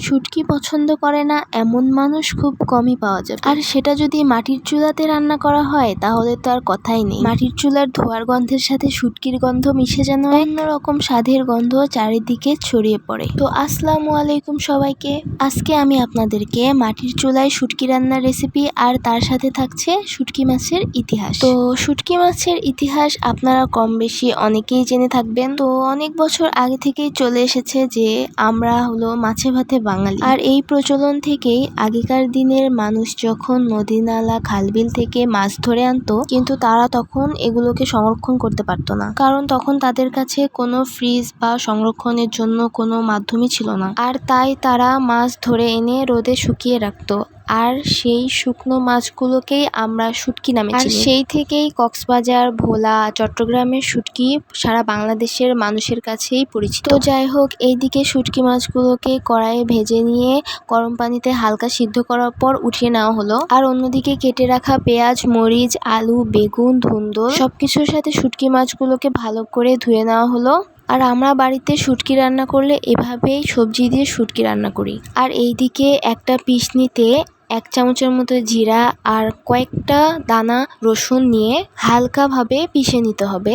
শুটকি পছন্দ করে না এমন মানুষ খুব কমই পাওয়া যাবে। আর সেটা যদি মাটির চুলাতে রান্না করা হয় তাহলে তো আর কথাই নেই। মাটির চুলার ধোঁয়ার গন্ধের সাথে শুটকির গন্ধ মিশে যেন অন্যরকম স্বাদের গন্ধ চারিদিকে ছড়িয়ে পড়ে। তো আসসালামু আলাইকুম সবাইকে। আজকে আমি আপনাদেরকে মাটির চুলায় শুটকি রান্নার রেসিপি আর তার সাথে থাকছে শুটকি মাছের ইতিহাস। তো শুটকি মাছের ইতিহাস আপনারা কম বেশি অনেকেই জেনে থাকবেন। তো অনেক বছর আগে থেকেই চলে এসেছে যে আমরা হলো মাছে ভাতে বাঙালি। আর এই প্রচলন থেকেই আগেকার দিনের মানুষ যখন নদী নালা খালবিল থেকে মাছ ধরে আনতো, কিন্তু তারা তখন এগুলোকে সংরক্ষণ করতে পারতো না, কারণ তখন তাদের কাছে কোনো ফ্রিজ বা সংরক্ষণের জন্য কোনো মাধ্যমই ছিল না। আর তাই তারা মাছ ধরে এনে রোদে শুকিয়ে রাখতো, আর সেই শুকনো মাছগুলোকেই আমরা শুটকি নামে চিনি। আর সেই থেকেই কক্সবাজার, ভোলা, চট্টগ্রামের শুটকি সারা বাংলাদেশের মানুষের কাছেই পরিচিত। তো যাই হোক, এইদিকে শুটকি মাছগুলোকে কড়াইয়ে ভেজে নিয়ে গরম পানিতে হালকা সিদ্ধ করার পর উঠিয়ে নেওয়া হলো। আর অন্যদিকে কেটে রাখা পেঁয়াজ, মরিচ, আলু, বেগুন, ধুন্দুল সবকিছুর সাথে শুটকি মাছগুলোকে ভালো করে ধুয়ে নেওয়া হলো। আর আমরা বাড়িতে শুটকি রান্না করলে এভাবেই সবজি দিয়ে শুটকি রান্না করি। আর এইদিকে একটা পিষনিতে 1 চামচের মতো জিরা আর কয়েকটা দানা রসুন নিয়ে হালকাভাবে পিষে নিতে হবে।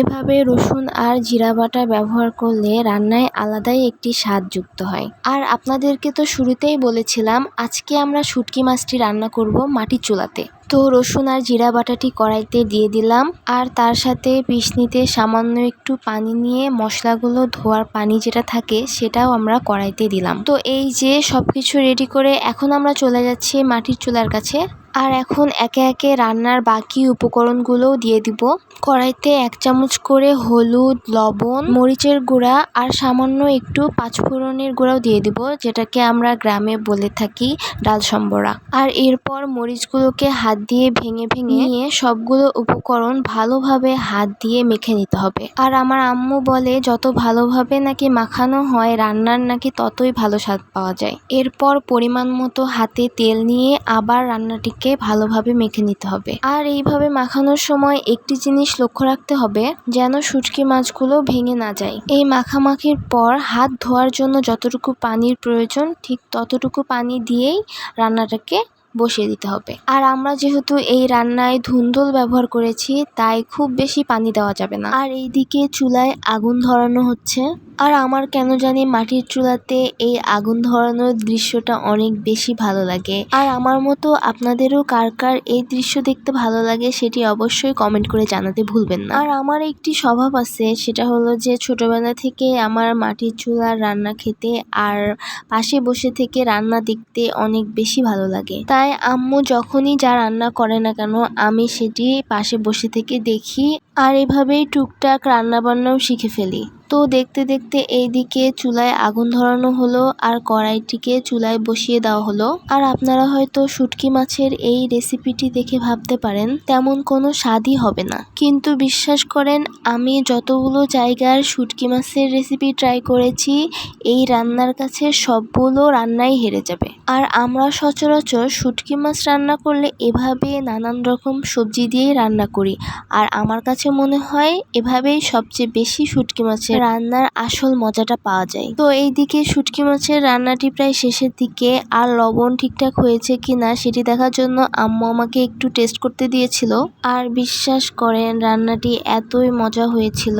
এভাবে রসুন আর জিরা বাটা ব্যবহার করলে রান্নায় আলাদাই একটি স্বাদ যুক্ত হয়। আর আপনাদেরকে তো শুরুতেই বলেছিলাম আজকে আমরা শুটকি মাছটি রান্না করব মাটির চুলাতে। তো রসুন আর জিরা বাটাটি কড়াইতে দিয়ে দিলাম, আর তার সাথে পিষনিতে সামান্য একটু পানি নিয়ে মশলাগুলো ধোয়ার পানি যেটা থাকে সেটাও আমরা কড়াইতে দিলাম। তো এই যে সবকিছু রেডি করে এখন আমরা চলে যাচ্ছি মাটির চুলার কাছে। আর এখন একে একে রান্নার বাকি উপকরণগুলোও দিয়ে দিব। কড়াইতে 1 চামচ করে হলুদ, লবণ, মরিচের গুঁড়া আর সামান্য একটু পাঁচফোড়নের গুঁড়াও দিয়ে দিব, যেটাকে আমরা গ্রামে বলে থাকি ডাল সম্বরা। আর এরপর মরিচগুলোকে হাত দিয়ে ভেঙে ভেঙে নিয়ে সবগুলো উপকরণ ভালোভাবে হাত দিয়ে মেখে নিতে হবে। আর আমার আম্মু বলে যত ভালোভাবে নাকি মাখানো হয় রান্নার নাকি ততই ভালো স্বাদ পাওয়া যায়। এরপর পরিমাণ মতো হাতে তেল নিয়ে আবার রান্নাটিকে ভালোভাবে মেখে নিতে হবে। আর এইভাবে মাখানোর সময় একটি জিনিস লক্ষ্য রাখতে হবে যেন শুটকি মাছগুলো ভেঙে না যায়। এই মাখামাখির পর হাত ধোয়ার জন্য যতটুকু পানির প্রয়োজন ঠিক ততটুকু পানি দিয়েই রান্নাটাকে বসিয়ে দিতে হবে। আর আমরা যেহেতু এই রান্নায় ধুন্দুল ব্যবহার করেছি তাই খুব বেশি পানি দেওয়া যাবে না। আর এইদিকে চুলায় আগুন ধরানো হচ্ছে। আর আমার কেন জানি মাটির চুলাতে এই আগুন ধরানোর দৃশ্যটা অনেক বেশি ভালো লাগে। আর আমার মতো আপনাদেরও কার কার এই দৃশ্য দেখতে ভালো লাগে সেটি অবশ্যই কমেন্ট করে জানাতে ভুলবেন না। আর আমার একটি স্বভাব আছে, সেটা হলো যে ছোটবেলা থেকে আমার মাটির চুলার রান্না খেতে আর পাশে বসে থেকে রান্না দেখতে অনেক বেশি ভালো লাগে। তাই আম্মু যখনই যা রান্না করে না কেন আমি সেটি পাশে বসে থেকে দেখি, আর এভাবেই টুকটাক রান্না বান্নাও শিখে ফেলি। তো দেখতে দেখতে এইদিকে চুলায় আগুন ধরানো হলো আর কড়াইটিকে চুলায় বসিয়ে দেওয়া হলো। আর আপনারা হয়তো শুটকি মাছের এই রেসিপিটি দেখে ভাবতে পারেন তেমন কোনো স্বাদই হবে না, কিন্তু বিশ্বাস করেন আমি যতগুলো জায়গার শুটকি মাছের রেসিপি ট্রাই করেছি এই রান্নার কাছে সবগুলো রান্নাই হেরে যাবে। আর আমরা সচরাচর শুটকি মাছ রান্না করলে এভাবে নানান রকম সবজি দিয়েই রান্না করি, আর আমার কাছে মনে হয় এভাবেই সবচেয়ে বেশি শুটকি মাছের রান্নার আসল মজাটা পাওয়া যায়। তো এইদিকে শুটকি মাছের রান্নাটি প্রায় শেষের দিকে, আর লবণ ঠিকঠাক হয়েছে কিনা সেটি দেখার জন্য আম্মু আমাকে একটু টেস্ট করতে দিয়েছিল। আর বিশ্বাস করেন রান্নাটি এতই মজা হয়েছিল,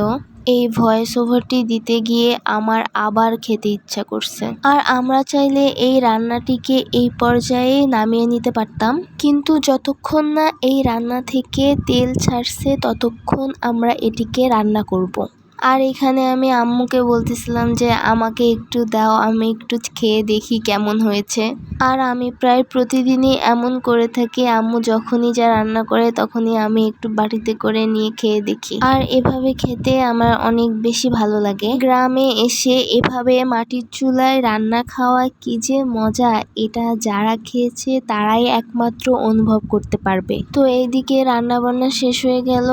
এই ভয়েস ওভারটি দিতে গিয়ে আমার আবার খেতে ইচ্ছা করছে। আর আমরা চাইলে এই রান্নাটিকে এই পর্যায়ে নামিয়ে নিতে পারতাম, কিন্তু যতক্ষণ না এই রান্না থেকে তেল ছাড়ছে ততক্ষণ আমরা এটিকে রান্না করব। আর এখানে আমি আম্মুকে বলতেছিলাম যে আমাকে একটু দাও, আমি একটু খেয়ে দেখি কেমন হয়েছে। আর আমি প্রায় প্রতিদিনই এমন করে থাকি, আম্মু যখনই যা রান্না করে তখনই আমি একটু বাটিতে করে নিয়ে খেয়ে দেখি। আর এভাবে খেতে আমার অনেক বেশি ভালো লাগে। গ্রামে এসে এভাবে মাটির চুলায় রান্না খাওয়া কি যে মজা, এটা যারা খেয়েছে তারাই একমাত্র অনুভব করতে পারবে। তো এইদিকে রান্না বান্না শেষ হয়ে গেল।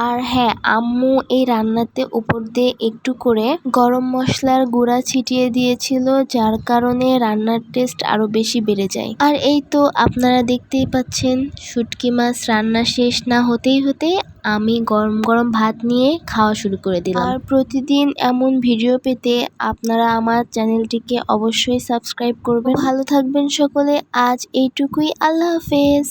আর হ্যাঁ, আম্মু এই রান্নাতে উপর দিয়ে একটু করে গরম মশলার গুঁড়া ছিটিয়ে দিয়েছিল, যার কারণে রান্নার টেস্ট আরো বেশি বেড়ে যায়। আর এই তো আপনারা দেখতেই পাচ্ছেন শুটকি মাছ রান্না শেষ না হতেই আমি গরম গরম ভাত নিয়ে খাওয়া শুরু করে দিলাম। আর প্রতিদিন এমন ভিডিও পেতে আপনারা আমার চ্যানেলটিকে অবশ্যই সাবস্ক্রাইব করবেন। ভালো থাকবেন সকলে, আজ এইটুকুই, আল্লাহ হাফেজ।